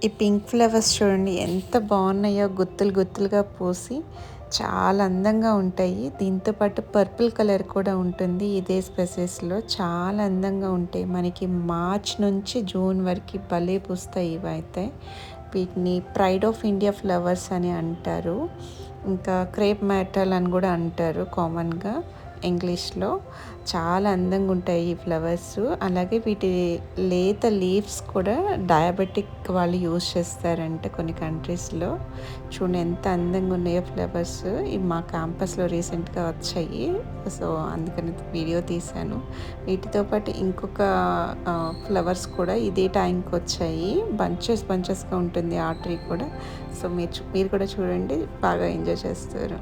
ఈ pink flowers చూడండి ఎంత బాగున్నాయో, గుత్తులు గుత్తులుగా పూసి చాలా అందంగా ఉంటాయి. దీంతో పాటు పర్పుల్ కలర్ కూడా ఉంటుంది ఇదే స్పెసెస్లో. చాలా అందంగా ఉంటాయి. మనకి మార్చ్ నుంచి జూన్ వరకు భలే పూస్తాయి ఇవైతే. వీటిని ప్రైడ్ ఆఫ్ ఇండియా ఫ్లవర్స్ అని అంటారు. ఇంకా క్రేప్ మెటల్ అని కూడా అంటారు కామన్గా ఇంగ్లీష్లో. చాలా అందంగా ఉంటాయి ఈ ఫ్లవర్స్. అలాగే వీటి లేత లీవ్స్ కూడా డయాబెటిక్ వాళ్ళు యూజ్ చేస్తారంటే కొన్ని కంట్రీస్లో. చూడండి ఎంత అందంగా ఉన్నాయో ఫ్లవర్స్. ఇవి మా క్యాంపస్లో రీసెంట్గా వచ్చాయి, సో అందుకని వీడియో తీశాను. వీటితో పాటు ఇంకొక ఫ్లవర్స్ కూడా ఇదే టైంకి వచ్చాయి. బంచెస్గా ఉంటుంది ఆ ట్రీ కూడా. సో మీరు కూడా చూడండి, బాగా ఎంజాయ్ చేస్తారు.